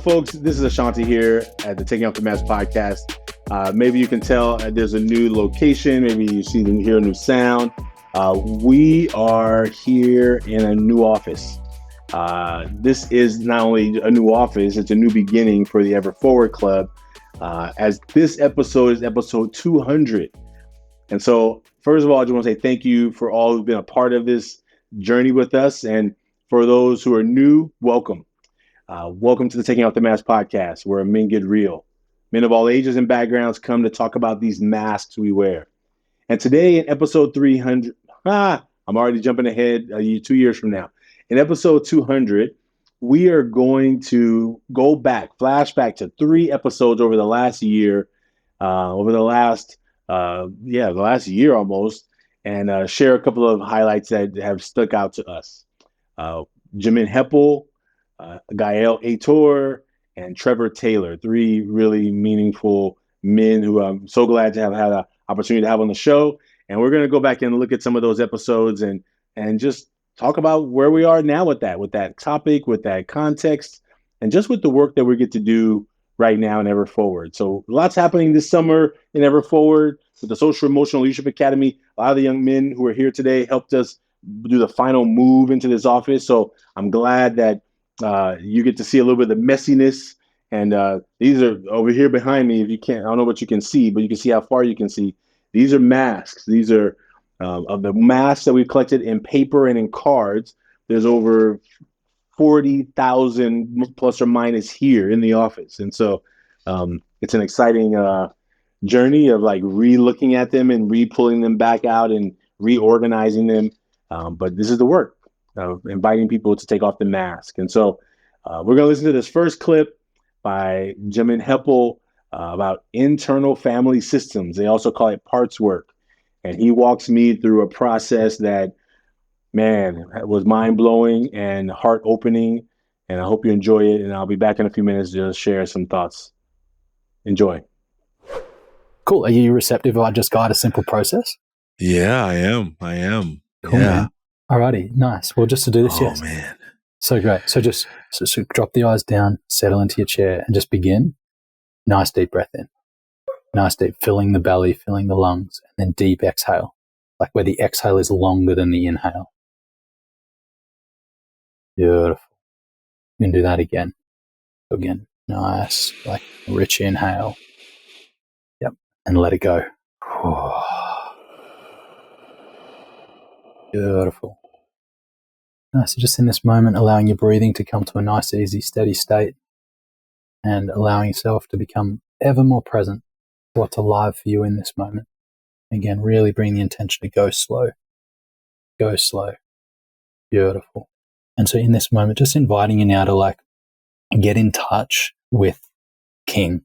folks, this is Ashanti here at the Taking Off the Mask podcast. Maybe you can tell there's a new location. Maybe you hear a new sound. We are here in a new office. This is not only a new office, it's a new beginning for the Ever Forward Club, as this episode is episode 200. And so, first of all, I just want to say thank you for all who've been a part of this journey with us. And for those who are new, welcome. Welcome to the Taking Off the Mask podcast, where men get real. Men of all ages and backgrounds come to talk about these masks we wear. And today in episode 300, I'm already jumping ahead 2 years from now. In episode 200, we are going to flashback to 3 episodes over the last year, the last year almost, and share a couple of highlights that have stuck out to us. Jamin Heppell, Gael Aitor, and Trevor Taylor, 3 really meaningful men who I'm so glad to have had an opportunity to have on the show. And we're going to go back and look at some of those episodes and just talk about where we are now with that topic, with that context, and just with the work that we get to do right now in Ever Forward. So lots happening this summer in Ever Forward with the Social Emotional Leadership Academy. A lot of the young men who are here today helped us do the final move into this office. So I'm glad that you get to see a little bit of the messiness. And these are over here behind me. If you can't, I don't know what you can see, but you can see how far you can see. These are masks. These are of the masks that we've collected in paper and in cards. There's over 40,000 plus or minus here in the office. And so it's an exciting journey of like re-looking at them and re-pulling them back out and reorganizing them. But this is the work of inviting people to take off the mask. And so we're going to listen to this first clip by Jamin Heppell about internal family systems. They also call it parts work. And he walks me through a process that, man, was mind-blowing and heart-opening. And I hope you enjoy it. And I'll be back in a few minutes to share some thoughts. Enjoy. Cool. Are you receptive if I just guide a simple process? Yeah, I am. Cool, yeah. Man. Alrighty, nice. Well, just to do this, yes. Oh, man. So great. So just drop the eyes down, settle into your chair, and just begin. Nice deep breath in. Nice deep, filling the belly, filling the lungs, and then deep exhale, like where the exhale is longer than the inhale. Beautiful. You can do that again. Again, nice, like rich inhale. Yep, and let it go. Beautiful. Nice. So just in this moment, allowing your breathing to come to a nice, easy, steady state and allowing yourself to become ever more present to what's alive for you in this moment. Again, really bring the intention to go slow. Go slow. Beautiful. And so in this moment, just inviting you now to like get in touch with King.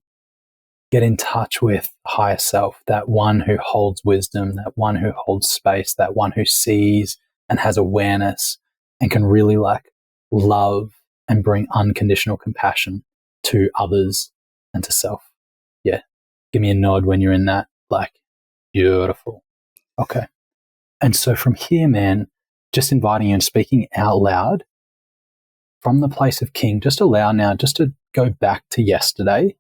Get in touch with higher self, that one who holds wisdom, that one who holds space, that one who sees and has awareness and can really like love and bring unconditional compassion to others and to self. Yeah. Give me a nod when you're in that. Like, beautiful. Okay. And so from here, man, just inviting you and speaking out loud from the place of King, just allow now just to go back to yesterday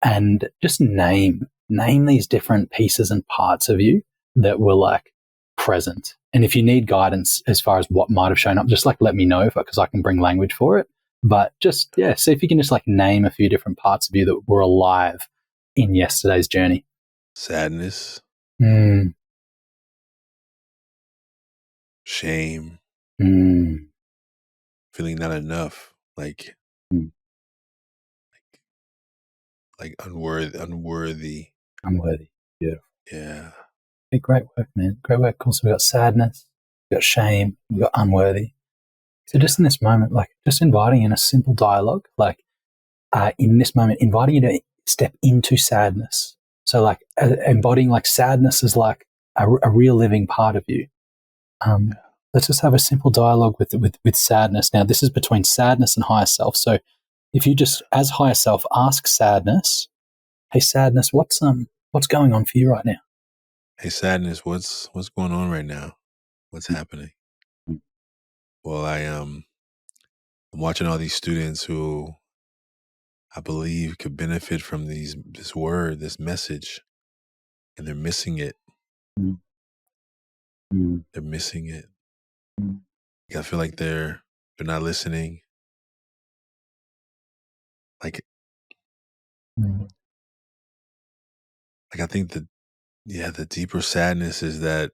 and just name these different pieces and parts of you that were like present. And if you need guidance as far as what might have shown up, just like let me know because I can bring language for it. But just, see if you can just like name a few different parts of you that were alive in yesterday's journey. Sadness. Shame. Feeling not enough. Like unworthy. Beautiful. Yeah. Hey, great work, man. Great work. Cool. So we've got sadness, we've got shame, we've got unworthy. So just in this moment, like just inviting in a simple dialogue, like in this moment, inviting you to step into sadness. So like embodying like sadness is like a real living part of you. Let's just have a simple dialogue with sadness. Now, this is between sadness and higher self. So if you just, as higher self, ask sadness, hey, sadness, what's going on for you right now? Hey, sadness, what's going on right now? What's happening? Well, I'm watching all these students who I believe could benefit from this word, this message, and they're missing it. Mm. Mm. They're missing it. Mm. I feel like they're not listening. Like Mm. I think that the deeper sadness is that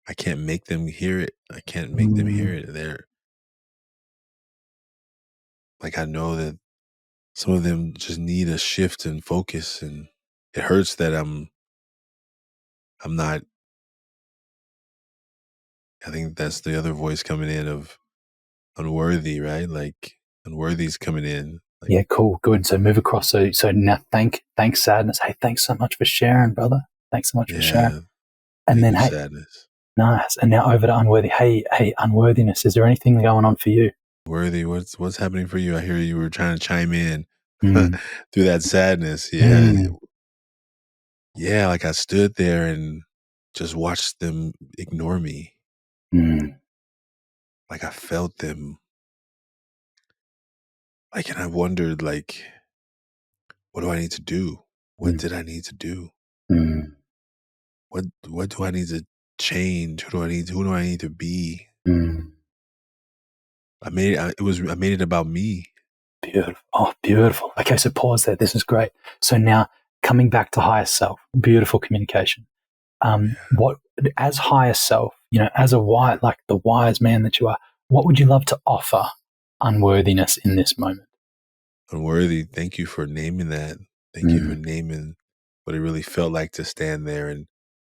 I can't make them hear it. I can't make them hear it. They're like, I know that some of them just need a shift in focus, and it hurts that I'm not. I think that's the other voice coming in of unworthy, right? Like unworthy's coming in. Like, Yeah, cool, good. So move across. So now thanks sadness. Hey, thanks so much for sharing, brother. Thanks so much for sharing. yeah, And thank then you, hey, sadness. nice. And now over to unworthy. Hey, unworthiness. Is there anything going on for you? Worthy, what's happening for you? I hear you were trying to chime in Mm. through that sadness. Yeah, Mm. yeah. Like I stood there and just watched them ignore me. Mm. Like I felt them. Like, and I wondered, like, what do I need to do? What Mm. did I need to do? Mm. What do I need to change? Who do I need to be? Mm. I made it about me. Beautiful. Oh, beautiful. Okay, so pause there. This is great. So now coming back to higher self, beautiful communication. What as higher self, as like the wise man that you are, what would you love to offer unworthiness in this moment? Unworthy, thank you for naming that. Thank you for Mm. naming what it really felt like to stand there and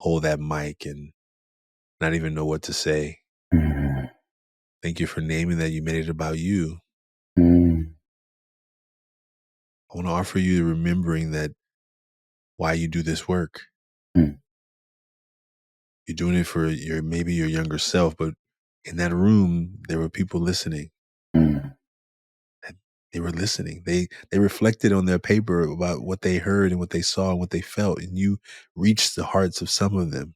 hold that mic and not even know what to say. Mm. Thank you for naming that you made it about you. Mm. I want to offer you the remembering that why you do this work. Mm. You're doing it for maybe your younger self, but in that room, there were people listening. Mm. And they were listening. They reflected on their paper about what they heard and what they saw and what they felt, and you reached the hearts of some of them.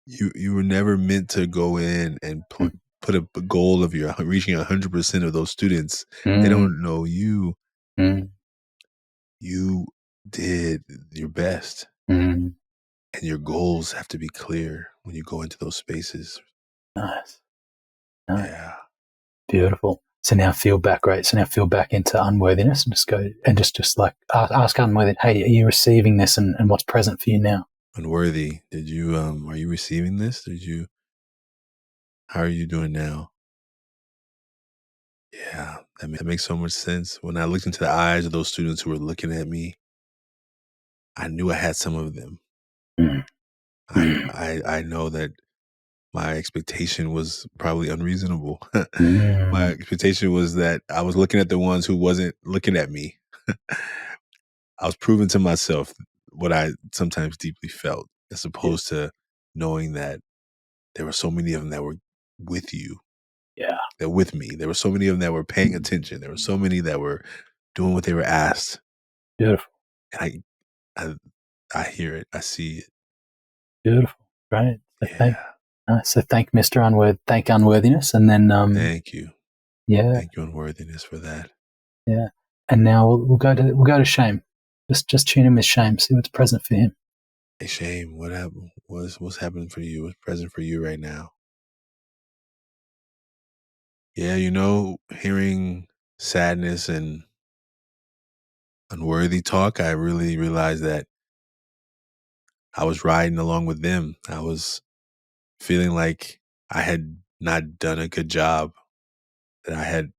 You were never meant to go in and put a goal of your reaching 100% of those students. They Mm. don't know you. Mm. You did your best, Mm. and your goals have to be clear when you go into those spaces. Nice. Nice. Yeah. Beautiful. So now feel back, right? So now feel back into unworthiness and just go and just like ask unworthy, hey, are you receiving this and what's present for you now? Unworthy, did you are you receiving this? How are you doing now? Yeah, that makes so much sense. When I looked into the eyes of those students who were looking at me, I knew I had some of them. Mm. I know that my expectation was probably unreasonable. My Mm. expectation was that I was looking at the ones who wasn't looking at me. I was proving to myself what I sometimes deeply felt, as Yeah. opposed to knowing that there were so many of them that were with you. Yeah. They're with me. There were so many of them that were paying attention. There were so many that were doing what they were asked. Beautiful. And I hear it. I see it. Beautiful. Right. Yeah. So thank Mr. Thank unworthiness. And then, Thank you. yeah, Thank you, unworthiness, for that. yeah. And now we'll go to shame. Just tune in with shame. See what's present for him. Hey, Shame, what happened? What's happening for you? What's present for you right now? Yeah, hearing sadness and unworthy talk, I really realized that I was riding along with them. I was feeling like I had not done a good job, that I had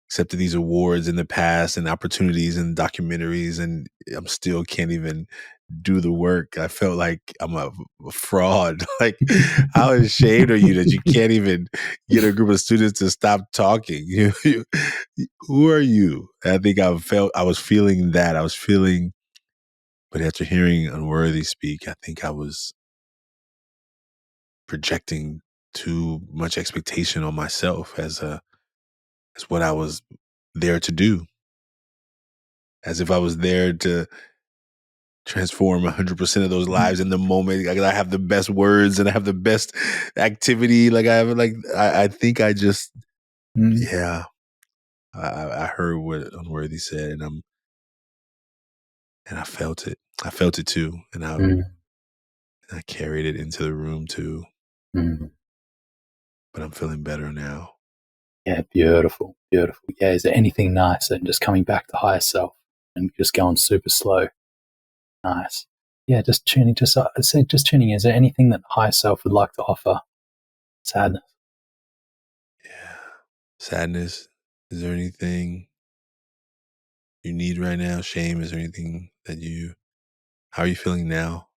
accepted these awards in the past and opportunities and documentaries, and I'm still can't even do the work. I felt like I'm a fraud. Like, how ashamed are you that you can't even get a group of students to stop talking? Who are you? And I think I was feeling that. But after hearing Unworthy speak, I think I was projecting too much expectation on myself as what I was there to do, as if I was there to transform 100% of those lives in the moment. Like, I have the best words and I have the best activity. Like I think I just, Mm. yeah. I heard what Unworthy said, and I felt it. I felt it too, and I carried it into the room too. But I'm feeling better now. Yeah, beautiful, beautiful. Yeah, is there anything nice and just coming back to higher self and just going super slow? Nice. Yeah, just tuning. Just tuning in. Is there anything that higher self would like to offer? Sadness. Yeah, sadness. Is there anything you need right now? Shame. Is there anything that you? How are you feeling now?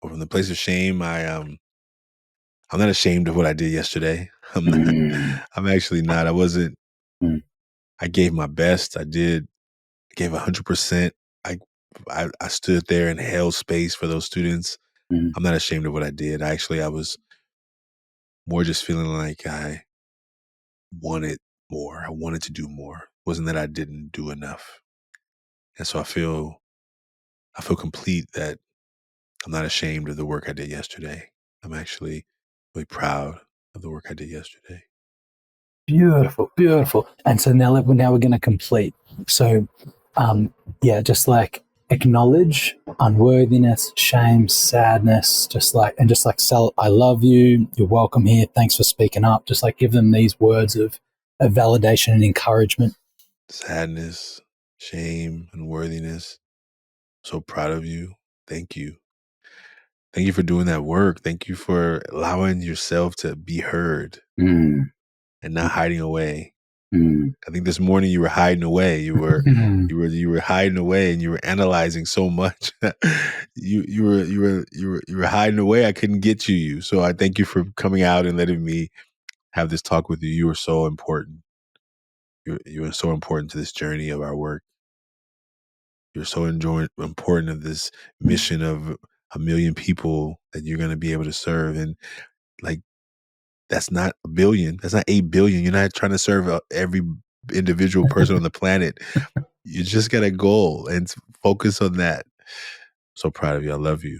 Well, from the place of shame, I'm not ashamed of what I did yesterday. I'm actually not. I wasn't. I gave my best. I gave 100%. I stood there and held space for those students. I'm not ashamed of what I did. I was more just feeling like I wanted more. I wanted to do more. It wasn't that I didn't do enough. And so I feel complete that I'm not ashamed of the work I did yesterday. I'm actually really proud of the work I did yesterday. Beautiful, beautiful. And so now we're going to complete. So, just like acknowledge unworthiness, shame, sadness, just like I love you. You're welcome here. Thanks for speaking up. Just like give them these words of validation and encouragement. Sadness, shame, unworthiness. So proud of you. Thank you. Thank you for doing that work. Thank you for allowing yourself to be heard and not hiding away. I think this morning you were hiding away. You were hiding away, and you were analyzing so much. you were hiding away. I couldn't get to you. So I thank you for coming out and letting me have this talk with you. You were so important. You are so important to this journey of our work. You're so important of this mission of 1 million people that you're going to be able to serve. And like, that's not 1 billion. That's not 8 billion. You're not trying to serve every individual person on the planet. You just got a goal and focus on that. So proud of you. I love you.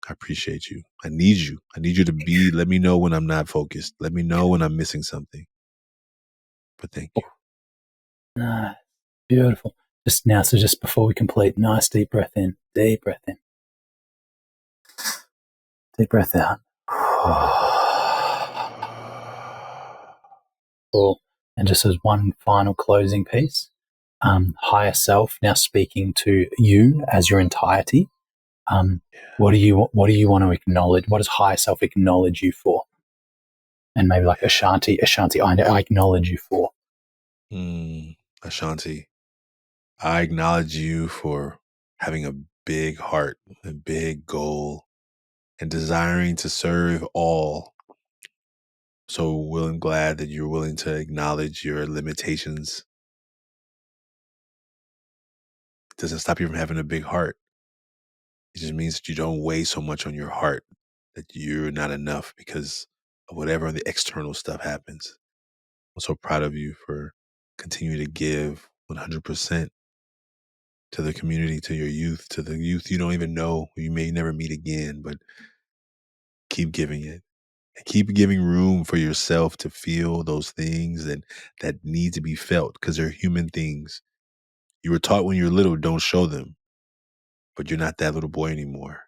I appreciate you. I need you. I need you to let me know when I'm not focused. Let me know when I'm missing something. But thank you. Nice. Beautiful. Just before we complete, nice deep breath in. Deep breath in. Deep breath out. Cool. And just as one final closing piece, higher self now speaking to you as your entirety. What do you want to acknowledge? What does higher self acknowledge you for? And maybe like Ashanti, I acknowledge you for. Ashanti, I acknowledge you for having a big heart, a big goal, and desiring to serve all. So glad that you're willing to acknowledge your limitations. It doesn't stop you from having a big heart. It just means that you don't weigh so much on your heart that you're not enough because of whatever the external stuff happens. I'm so proud of you for continuing to give 100% to the community, to your youth, to the youth you don't even know, who you may never meet again, but keep giving it. And keep giving room for yourself to feel those things that need to be felt because they're human things. You were taught when you're little, don't show them, but you're not that little boy anymore.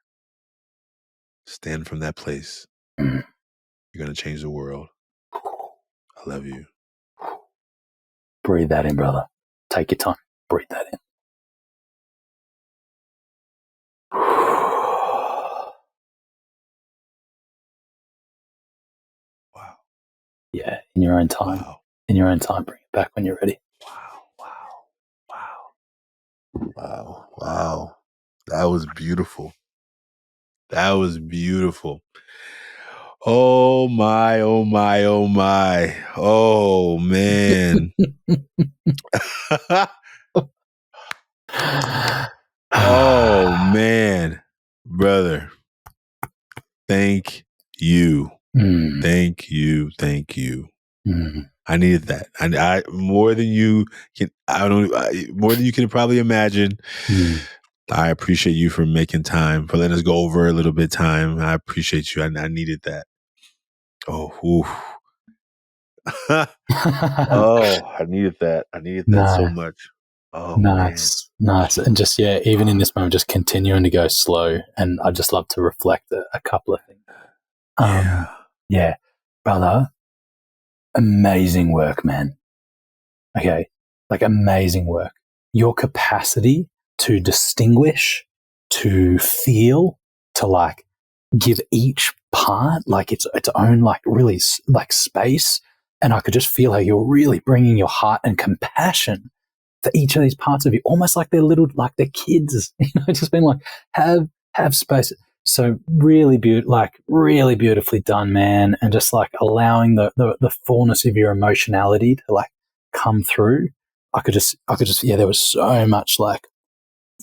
Stand from that place. You're going to change the world. I love you. Breathe that in, brother. Take your time. Breathe that in. Wow. Yeah, in your own time. Wow. In your own time. Bring it back when you're ready. Wow. That was beautiful. That was beautiful. Oh my. Oh man. Oh man, brother. Thank you. Thank you. I needed that. I more than you can. More than you can probably imagine. I appreciate you for making time, for letting us go over a little bit of time. I appreciate you. I needed that. Oh, oof. Oh, I needed that. I needed that so No, much. Oh man. nice. And just, yeah, even in this moment, just continuing to go slow. And I just love to reflect a couple of things. Yeah. Yeah, brother, amazing work, man. Okay, like amazing work. Your capacity to distinguish, to feel, to like give each part like its own like really like space. And I could just feel how you're really bringing your heart and compassion for each of these parts of you, almost like they're little, like they're kids, just being like, have space. So really really beautifully done, man. And just like allowing the fullness of your emotionality to like come through. I could just, yeah, there was so much like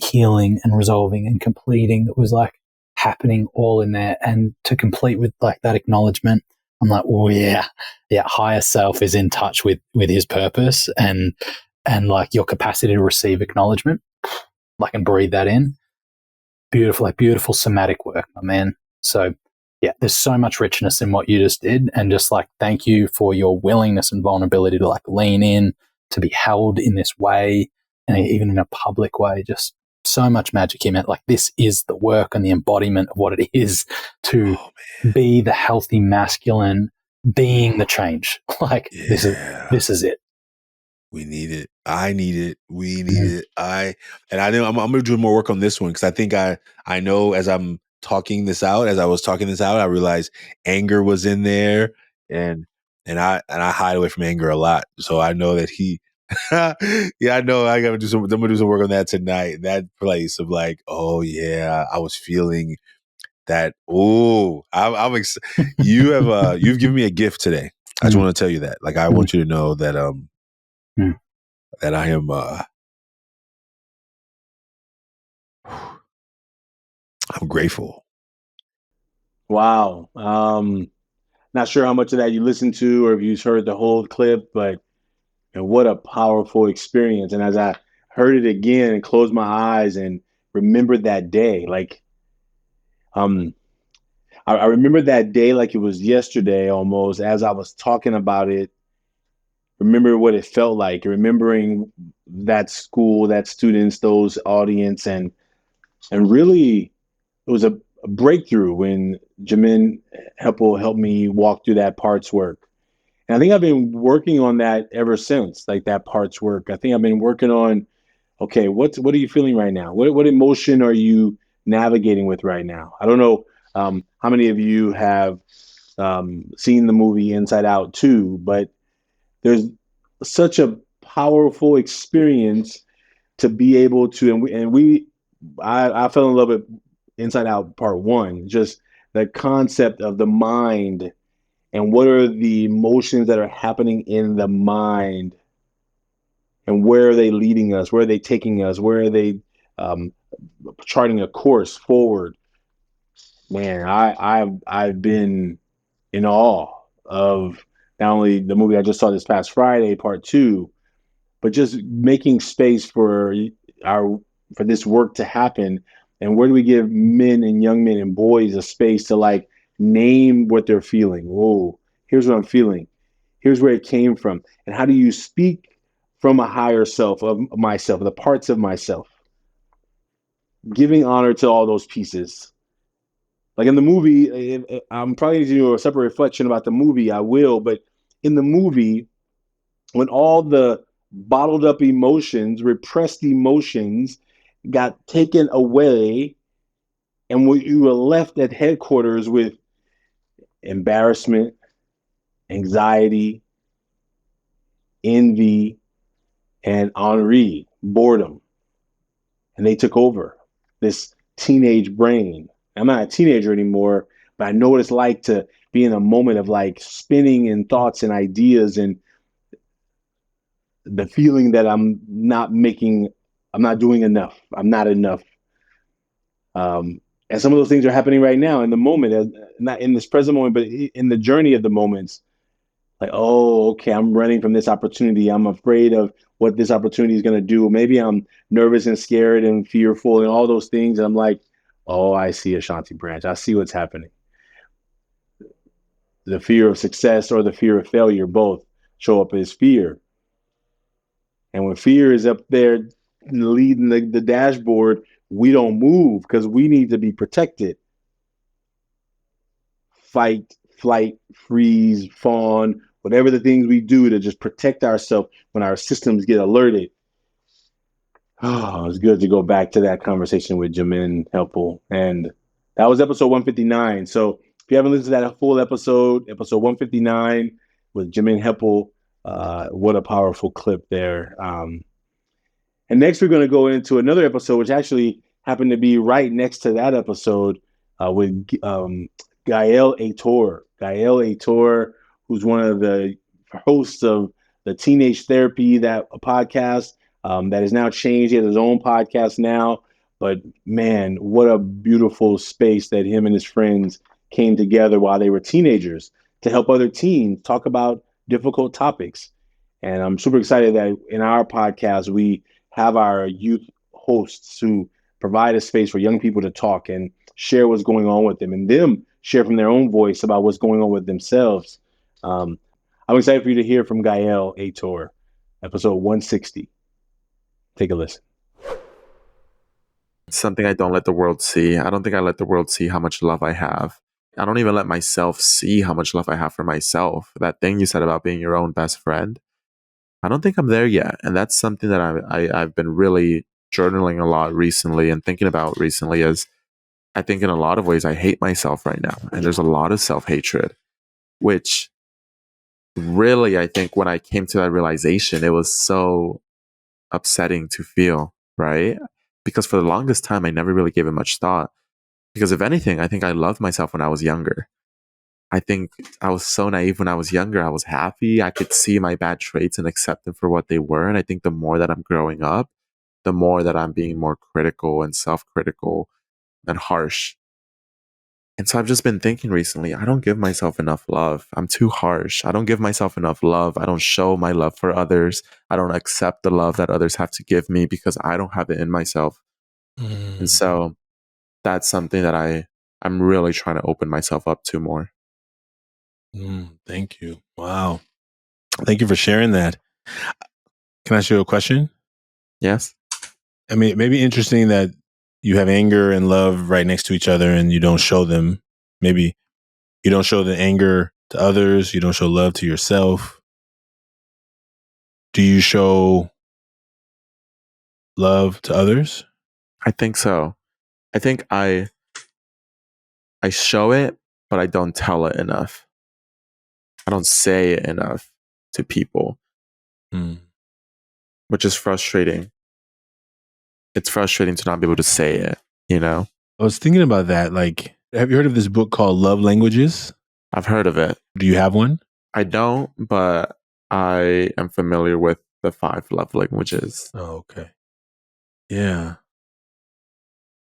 healing and resolving and completing that was like happening all in there. And to complete with like that acknowledgement, I'm like, oh yeah, higher self is in touch with his purpose and like your capacity to receive acknowledgement, like, and breathe that in. Beautiful, like beautiful somatic work, my man. So yeah, there's so much richness in what you just did. And just like, thank you for your willingness and vulnerability to like lean in, to be held in this way, and even in a public way. Just so much magic here, man. Like, this is the work and the embodiment of what it is to be the healthy masculine, being the change. Like, Yeah. this is it. We need it. I need it. We need it. I know I'm going to do more work on this one, because I think I know as I'm talking this out, I realized anger was in there, and I hide away from anger a lot. So I know that yeah, I know I'm going to do some work on that tonight. That place of like, oh yeah, I was feeling that. Oh, you've given me a gift today. I just want to tell you that. Like, I want you to know that that I am I'm grateful. Wow. Not sure how much of that you listened to or if you heard the whole clip, but what a powerful experience. And as I heard it again and closed my eyes and remembered that day, like um I remember that day like it was yesterday almost, as I was talking about it, remember what it felt like, remembering that school, that students, those audience, and really it was a breakthrough when Jamin Heppell helped me walk through that parts work. And I think I've been working on that ever since, like that parts work. I think I've been working on, okay, what are you feeling right now? What emotion are you navigating with right now? I don't know how many of you have seen the movie Inside Out 2, but there's such a powerful experience to be able to, I fell in love with Inside Out Part 1, just the concept of the mind and what are the emotions that are happening in the mind and where are they leading us, where are they taking us, where are they um, charting a course forward. Man, I've been in awe of not only the movie I just saw this past Friday, Part 2, but just making space for our for this work to happen. And where do we give men and young men and boys a space to like name what they're feeling? Whoa, here's what I'm feeling. Here's where it came from. And how do you speak from a higher self of myself, the parts of myself? Giving honor to all those pieces. Like in the movie, I'm probably going to do a separate reflection about the movie. I will, but in the movie, when all the bottled up emotions, repressed emotions got taken away, and you were left at headquarters with embarrassment, anxiety, envy, and ennui, boredom. And they took over this teenage brain. I'm not a teenager anymore, but I know what it's like to be in a moment of like spinning in thoughts and ideas and the feeling that I'm not doing enough. I'm not enough. And some of those things are happening right now in the moment, not in this present moment, but in the journey of the moments. Like, oh, okay, I'm running from this opportunity. I'm afraid of what this opportunity is going to do. Maybe I'm nervous and scared and fearful and all those things. And I'm like, oh, I see Ashanti Branch. I see what's happening. The fear of success or the fear of failure, both. show up as fear. And when fear is up there leading the dashboard, we don't move because we need to be protected. Fight, flight, freeze, fawn, whatever the things we do to just protect ourselves when our systems get alerted. Oh, it's good to go back to that conversation with Jamin Heppell. And that was episode 159. So if you haven't listened to that full episode 159 with Jamin Heppell, what a powerful clip there. And next, we're going to go into another episode, which actually happened to be right next to that episode with Gael Aitor. Gael Aitor, who's one of the hosts of the Teenage Therapy, that a podcast that has now changed. He has his own podcast now. But man, what a beautiful space that him and his friends came together while they were teenagers to help other teens talk about difficult topics. And I'm super excited that in our podcast, we have our youth hosts who provide a space for young people to talk and share what's going on with them, and them share from their own voice about what's going on with themselves. I'm excited for you to hear from Gael Aitor, episode 160. Take a listen. Something I don't let the world see. I don't think I let the world see how much love I have. I don't even let myself see how much love I have for myself. That thing you said about being your own best friend, I don't think I'm there yet. And that's something that I've been really journaling a lot recently and thinking about recently is I think in a lot of ways I hate myself right now. And there's a lot of self-hatred, which really, I think when I came to that realization, it was so upsetting to feel, right? Because for the longest time, I never really gave it much thought. Because if anything, I think I loved myself when I was younger. I think I was so naive when I was younger. I was happy. I could see my bad traits and accept them for what they were. And I think the more that I'm growing up, the more that I'm being more critical and self-critical and harsh. And so I've just been thinking recently, I don't give myself enough love. I'm too harsh. I don't give myself enough love. I don't show my love for others. I don't accept the love that others have to give me because I don't have it in myself. And so that's something that I'm really trying to open myself up to more. Thank you. Wow. Thank you for sharing that. Can I ask you a question? Yes. I mean, it may be interesting that you have anger and love right next to each other and you don't show them. Maybe you don't show the anger to others. You don't show love to yourself. Do you show love to others? I think so. I think I show it, but I don't tell it enough. I don't say it enough to people, which is frustrating. It's frustrating to not be able to say it, you know? I was thinking about that. Like, have you heard of this book called Love Languages? I've heard of it. Do you have one? I don't, but I am familiar with the 5 love languages. Oh, okay. Yeah.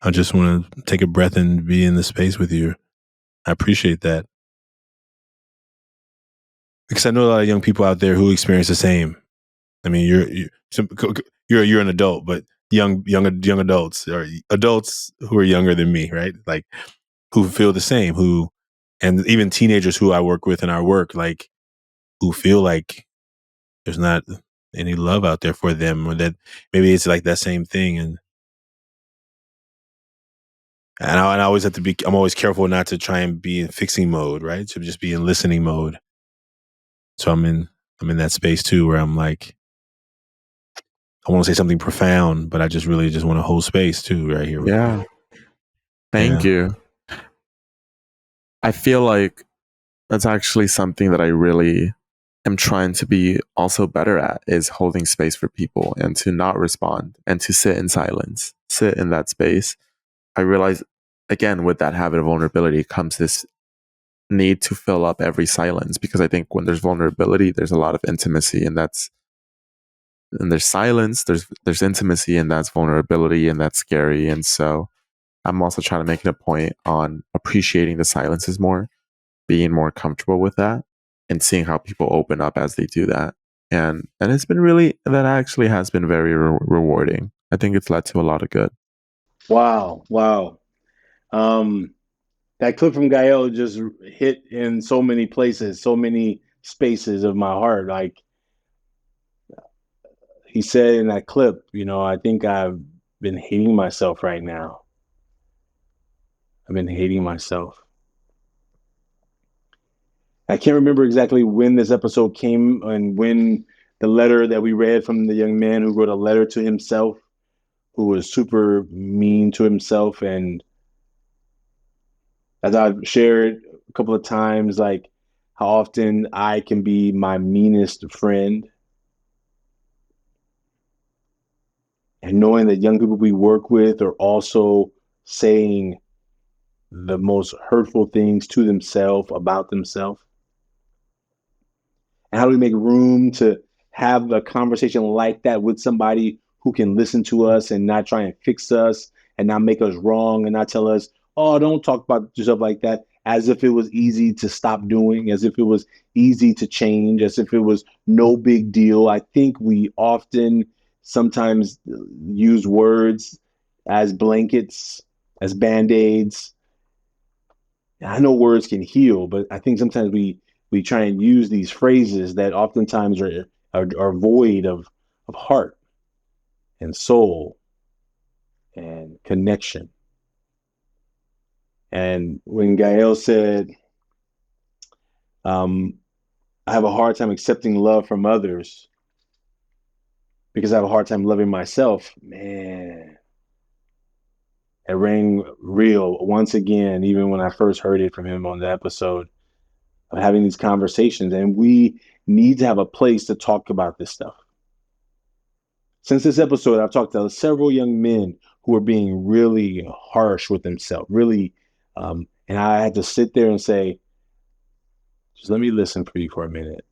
I just want to take a breath and be in the space with you. I appreciate that. Because I know a lot of young people out there who experience the same. I mean, you're an adult, but young adults or adults who are younger than me, right? Like who feel the same, and even teenagers who I work with in our work, like who feel like there's not any love out there for them, or that maybe it's like that same thing. And I always have to be, I'm always careful not to try and be in fixing mode, right? To just be in listening mode. So I'm in that space too, where I'm like, I want to say something profound, but I just really just want to hold space too, right here. Yeah. Thank you. I feel like that's actually something that I really am trying to be also better at, is holding space for people and to not respond and to sit in silence, sit in that space. I realize, again, with that habit of vulnerability comes this need to fill up every silence, because I think when there's vulnerability, there's a lot of intimacy, and there's silence, there's intimacy, and that's vulnerability, and that's scary. And so I'm also trying to make it a point on appreciating the silences more, being more comfortable with that, and seeing how people open up as they do that. And it's been really, that actually has been very rewarding. I think it's led to a lot of good. Wow. That clip from Gael just hit in so many places, so many spaces of my heart. Like he said in that clip, I think I've been hating myself right now. I've been hating myself. I can't remember exactly when this episode came and when the letter that we read from the young man who wrote a letter to himself, who was super mean to himself. And as I've shared a couple of times, like how often I can be my meanest friend. And knowing that young people we work with are also saying the most hurtful things to themselves about themselves. And how do we make room to have a conversation like that with somebody who can listen to us and not try and fix us and not make us wrong and not tell us, oh, don't talk about yourself like that, as if it was easy to stop doing, as if it was easy to change, as if it was no big deal. I think we often sometimes use words as blankets, as band-aids. I know words can heal, but I think sometimes we try and use these phrases that oftentimes are void of heart and soul and connection. And when Gael said, I have a hard time accepting love from others because I have a hard time loving myself, man, it rang real once again, even when I first heard it from him on the episode of having these conversations. And we need to have a place to talk about this stuff. Since this episode, I've talked to several young men who are being really harsh with themselves, really. And I had to sit there and say, just let me listen for you for a minute.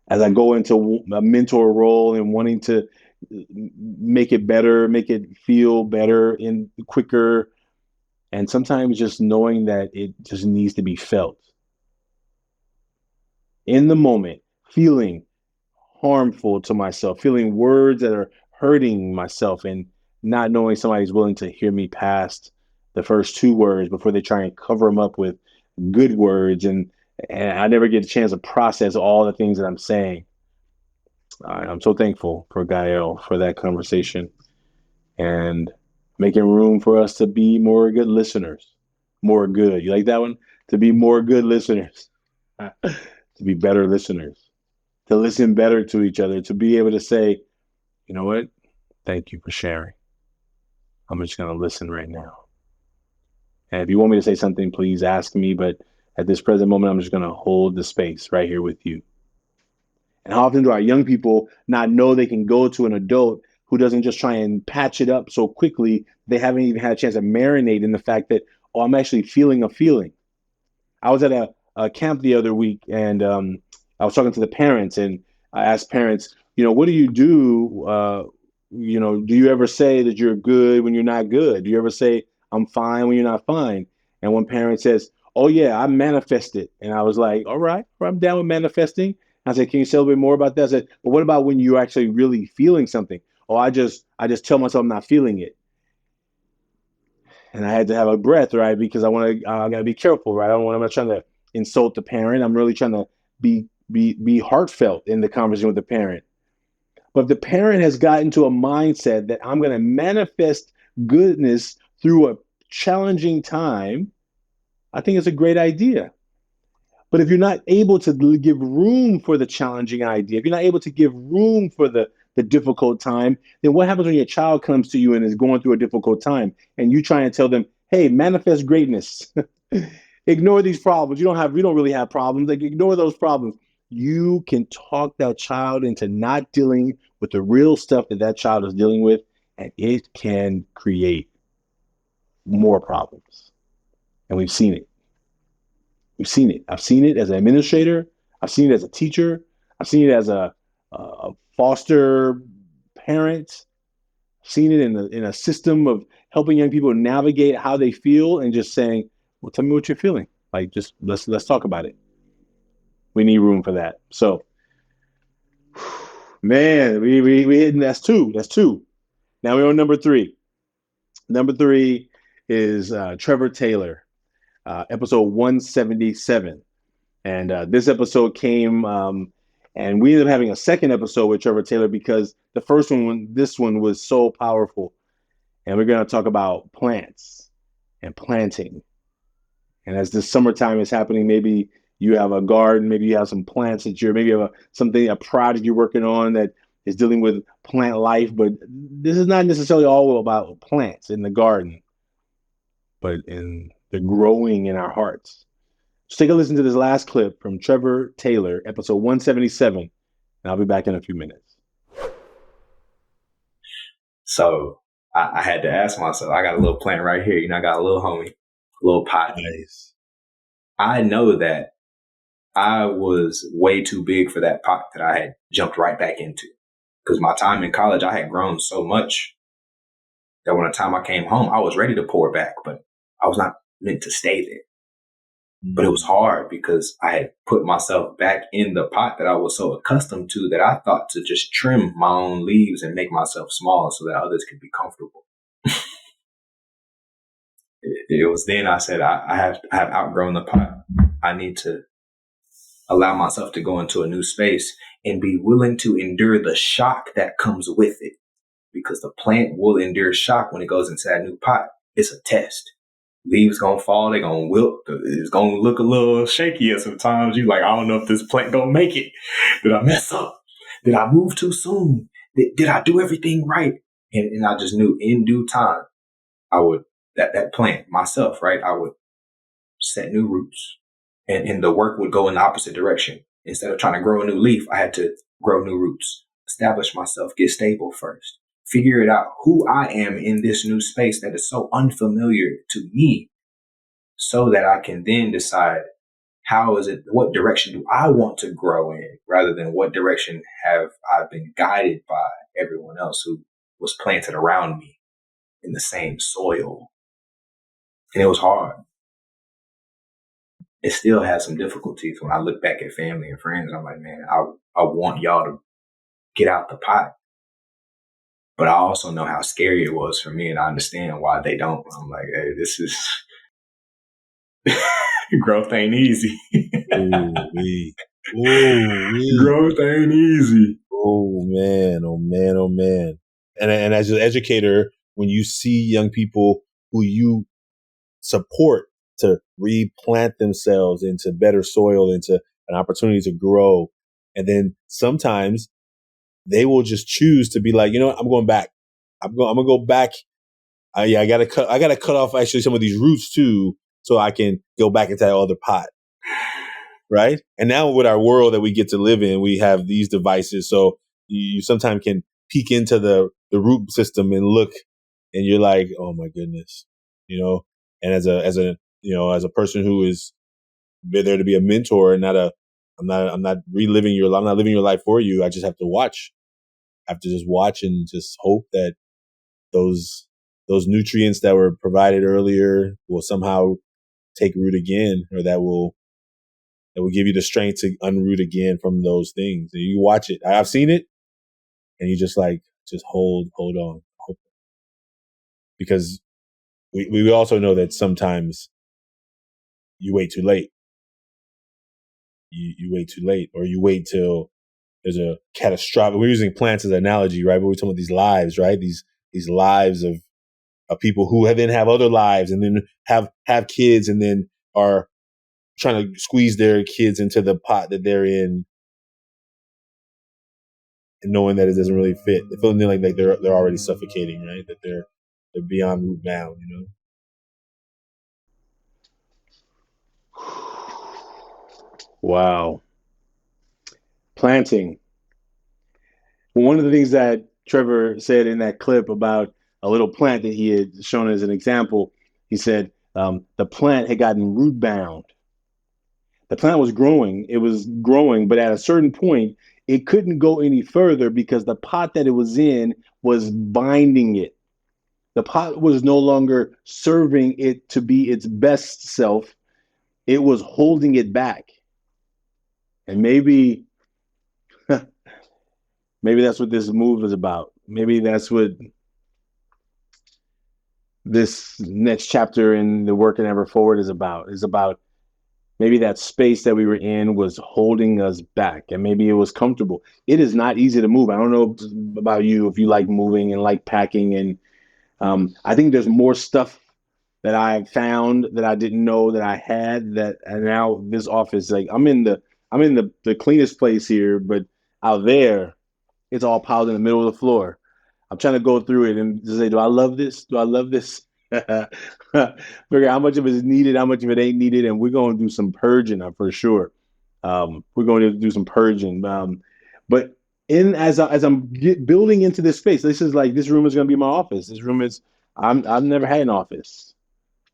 As I go into a mentor role and wanting to make it better, make it feel better and quicker. And sometimes just knowing that it just needs to be felt. In the moment, feeling harmful to myself, feeling words that are hurting myself, and not knowing somebody's willing to hear me past the first two words before they try and cover them up with good words. And I never get a chance to process all the things that I'm saying. I'm so thankful for Gael for that conversation and making room for us to be more good listeners. More good. You like that one? To be more good listeners, to be better listeners, to listen better to each other, to be able to say, you know what? Thank you for sharing. I'm just going to listen right now. And if you want me to say something, please ask me. But at this present moment, I'm just going to hold the space right here with you. And how often do our young people not know they can go to an adult who doesn't just try and patch it up so quickly, they haven't even had a chance to marinate in the fact that, oh, I'm actually feeling a feeling. I was at a camp the other week, and I was talking to the parents, and I asked parents, what do you do? Do you ever say that you're good when you're not good? Do you ever say, I'm fine when you're not fine? And one parent says, oh, yeah, I manifest it. And I was like, all right, I'm down with manifesting. I said, can you say a little bit more about that? I said, but what about when you're actually really feeling something? Oh, I just tell myself I'm not feeling it. And I had to have a breath, right? Because I gotta be careful, right? I'm not trying to insult the parent. I'm really trying to be heartfelt in the conversation with the parent. But if the parent has gotten to a mindset that I'm going to manifest goodness through a challenging time, I think it's a great idea. But if you're not able to give room for the challenging idea, if you're not able to give room for the difficult time, then what happens when your child comes to you and is going through a difficult time and you try and tell them, hey, manifest greatness. Ignore these problems. We don't really have problems. Like, ignore those problems. You can talk that child into not dealing with the real stuff that child is dealing with, and it can create more problems. And we've seen it. We've seen it. I've seen it as an administrator. I've seen it as a teacher. I've seen it as a foster parent. I've seen it in a system of helping young people navigate how they feel and just saying, well, tell me what you're feeling. Like, just let's talk about it. We need room for that. So, man, we hitting that's two. That's two. Now we're on number three. Number three is Trevor Taylor, episode 177. And this episode came, and we ended up having a second episode with Trevor Taylor because this one was so powerful. And we're going to talk about plants and planting. And as this summertime is happening, maybe you have a garden, maybe you have some plants that maybe you have a project you're working on that is dealing with plant life. But this is not necessarily all about plants in the garden, but in the growing in our hearts. So take a listen to this last clip from Trevor Taylor, episode 177, and I'll be back in a few minutes. So I had to ask myself, I got a little plant right here. I got a little homie, a little pot. Nice. I know that I was way too big for that pot that I had jumped right back into. Because my time in college, I had grown so much that when the time I came home, I was ready to pour back, but I was not meant to stay there. But it was hard because I had put myself back in the pot that I was so accustomed to that I thought to just trim my own leaves and make myself small so that others could be comfortable. It was then I said, I have outgrown the pot. I need to allow myself to go into a new space and be willing to endure the shock that comes with it. Because the plant will endure shock when it goes into that new pot. It's a test. Leaves gonna fall, they gonna wilt. It's gonna look a little shaky at sometimes. You like, I don't know if this plant gonna make it. Did I mess up? Did I move too soon? Did I do everything right? And I just knew in due time, I would, that plant myself, right? I would set new roots and the work would go in the opposite direction. Instead of trying to grow a new leaf, I had to grow new roots, establish myself, get stable first. Figure it out who I am in this new space that is so unfamiliar to me so that I can then decide what direction do I want to grow in rather than what direction have I been guided by everyone else who was planted around me in the same soil. And it was hard. It still has some difficulties when I look back at family and friends. I'm like, man, I want y'all to get out the pot. But I also know how scary it was for me, and I understand why they don't. I'm like, hey, this is growth ain't easy. Growth ain't easy. Oh man, oh man, oh man. And as an educator, when you see young people who you support to replant themselves into better soil, into an opportunity to grow, and then sometimes they will just choose to be like, you know what, I'm going back. I'm gonna go back. I gotta cut off actually some of these roots too, so I can go back into that other pot. Right? And now with our world that we get to live in, we have these devices. So you sometimes can peek into the root system and look, and you're like, oh my goodness, and as a person who is there to be a mentor and I'm not living your life for you. I just have to watch. I have to just watch and just hope that those nutrients that were provided earlier will somehow take root again, or that will give you the strength to unroot again from those things. And you watch it. I've seen it, and you just hold on. Because we also know that sometimes you wait too late. You wait too late, or you wait till there's a catastrophic. We're using plants as an analogy, right? But we're talking about these lives, right? These lives of people who then have other lives, and then have kids, and then are trying to squeeze their kids into the pot that they're in, and knowing that it doesn't really fit. They're feeling like they're already suffocating, right? That they're beyond root bound, Wow. Planting. Well, one of the things that Trevor said in that clip about a little plant that he had shown as an example, he said the plant had gotten root bound. The plant was growing. It was growing, but at a certain point, it couldn't go any further because the pot that it was in was binding it. The pot was no longer serving it to be its best self. It was holding it back. And maybe that's what this move is about. Maybe that's what this next chapter in the Work and Ever Forward is about. It's about maybe that space that we were in was holding us back, and maybe it was comfortable. It is not easy to move. I don't know about you, if you like moving and like packing, and I think there's more stuff that I found that I didn't know that I had, that, and now this office, like I'm in the cleanest place here, but out there it's all piled in the middle of the floor. I'm trying to go through it and just say, do I love this? Do I love this? Figure how much of it is needed, how much of it ain't needed, and we're going to do some purging for sure. We're going to do some purging. But as I'm building into this space, this room is going to be my office. This room is I've never had an office.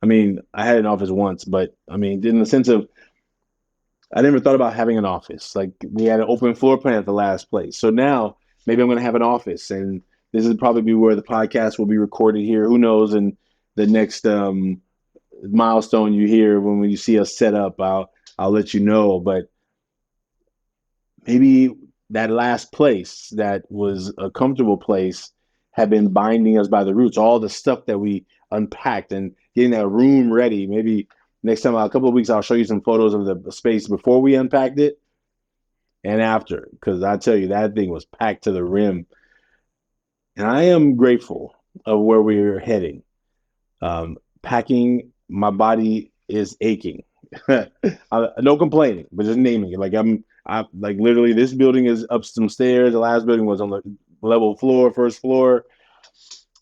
I mean, I had an office once, but I mean, in the sense of I never thought about having an office. Like we had an open floor plan at the last place. So now maybe I'm going to have an office, and this is probably be where the podcast will be recorded here. Who knows? And the next milestone you hear when you see us set up, I'll let you know. But maybe that last place that was a comfortable place had been binding us by the roots. All the stuff that we unpacked and getting that room ready. Maybe next time, a couple of weeks, I'll show you some photos of the space before we unpacked it and after, because I tell you, that thing was packed to the rim. And I am grateful of where we're heading. Packing, my body is aching. No complaining, but just naming it. I like literally, this building is up some stairs. The last building was on the level floor, first floor.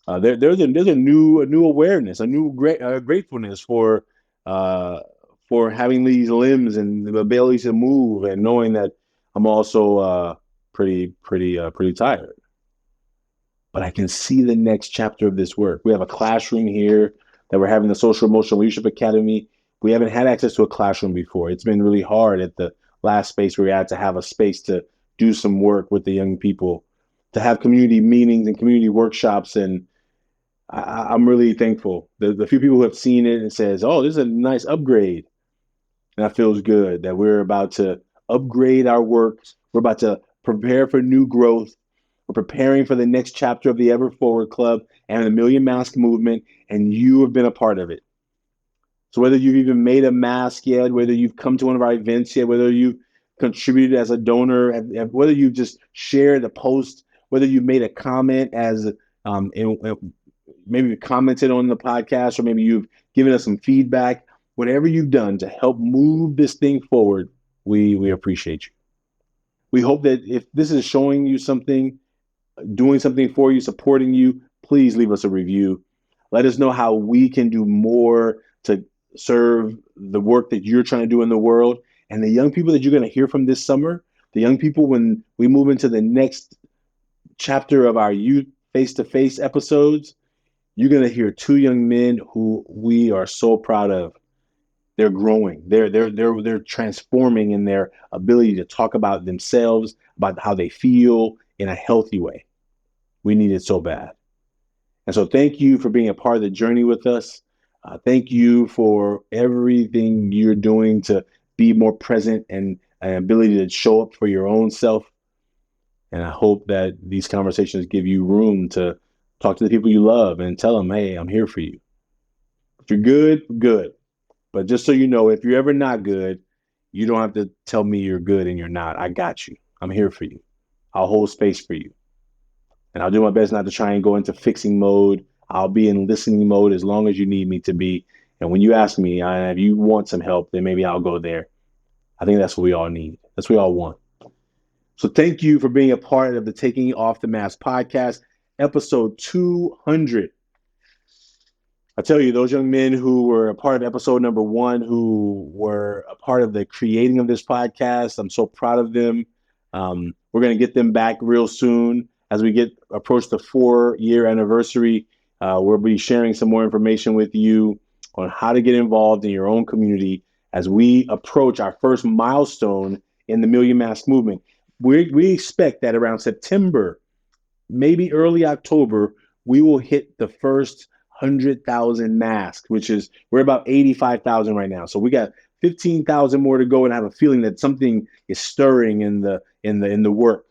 There's a new awareness, a new gratefulness for having these limbs and the ability to move, and knowing that I'm also pretty tired. But I can see the next chapter of this work. We have a classroom here that we're having, the Social Emotional Leadership Academy. We haven't had access to a classroom before. It's been really hard at the last space where we had to have a space to do some work with the young people, to have community meetings and community workshops. And I'm really thankful. The few people who have seen it and says, oh, this is a nice upgrade. And that feels good that we're about to upgrade our work. We're about to prepare for new growth. We're preparing for the next chapter of the Ever Forward Club and the Million Mask Movement, and you have been a part of it. So whether you've even made a mask yet, whether you've come to one of our events yet, whether you've contributed as a donor, whether you've just shared a post, whether you've made a comment maybe you commented on the podcast, or maybe you've given us some feedback, whatever you've done to help move this thing forward, we appreciate you. We hope that if this is showing you something, doing something for you, supporting you, please leave us a review. Let us know how we can do more to serve the work that you're trying to do in the world. And the young people that you're going to hear from this summer, the young people when we move into the next chapter of our youth face-to-face episodes, you're going to hear two young men who we are so proud of. They're growing. They're transforming in their ability to talk about themselves, about how they feel in a healthy way. We need it so bad. And so thank you for being a part of the journey with us. Thank you for everything you're doing to be more present and an ability to show up for your own self. And I hope that these conversations give you room to talk to the people you love and tell them, hey, I'm here for you. If you're good, good. But just so you know, if you're ever not good, you don't have to tell me you're good and you're not. I got you. I'm here for you. I'll hold space for you. And I'll do my best not to try and go into fixing mode. I'll be in listening mode as long as you need me to be. And when you ask me, if you want some help, then maybe I'll go there. I think that's what we all need. That's what we all want. So thank you for being a part of the Taking Off the Mask podcast, episode 200. I tell you, those young men who were a part of episode number 1, who were a part of the creating of this podcast, I'm so proud of them. We're going to get them back real soon as we approach the 4-year anniversary. We'll be sharing some more information with you on how to get involved in your own community as we approach our first milestone in the Million Mask Movement. We expect that around September, maybe early October, we will hit the first 100,000 masks, which is, we're about 85,000 right now. So we got 15,000 more to go, and I have a feeling that something is stirring in the work.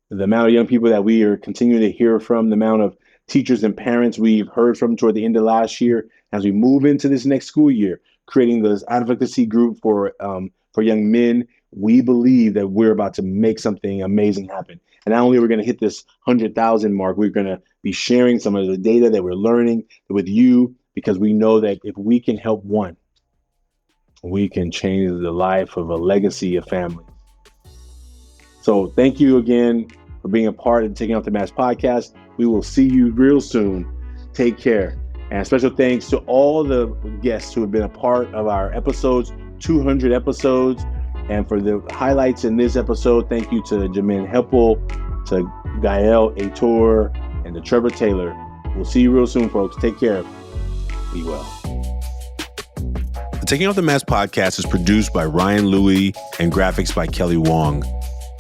The amount of young people that we are continuing to hear from, the amount of teachers and parents we've heard from toward the end of last year, as we move into this next school year, creating this advocacy group for young men. We believe that we're about to make something amazing happen. And not only are we going to hit this 100,000 mark, we're going to be sharing some of the data that we're learning with you, because we know that if we can help one, we can change the life of a legacy of families. So thank you again for being a part of the Taking Off the Mask podcast. We will see you real soon. Take care. And special thanks to all the guests who have been a part of our episodes, 200 episodes. And for the highlights in this episode, thank you to Jamin Heppell, to Gael Aitor, and to Trevor Taylor. We'll see you real soon, folks. Take care. Be well. The Taking Off the Mask podcast is produced by Ryan Louie and graphics by Kelly Wong.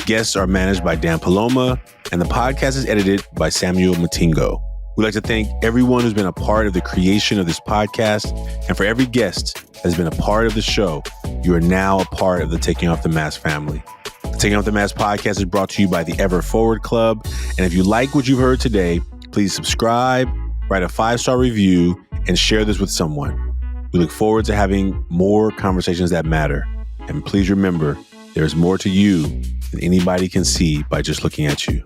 Guests are managed by Dan Paloma, and the podcast is edited by Samuel Matingo. We'd like to thank everyone who's been a part of the creation of this podcast, and for every guest that has been a part of the show, you are now a part of the Taking Off the Mask family. The Taking Off the Mask podcast is brought to you by the Ever Forward Club, and if you like what you've heard today, please subscribe, write a 5-star review, and share this with someone. We look forward to having more conversations that matter. And please remember, there is more to you than anybody can see by just looking at you.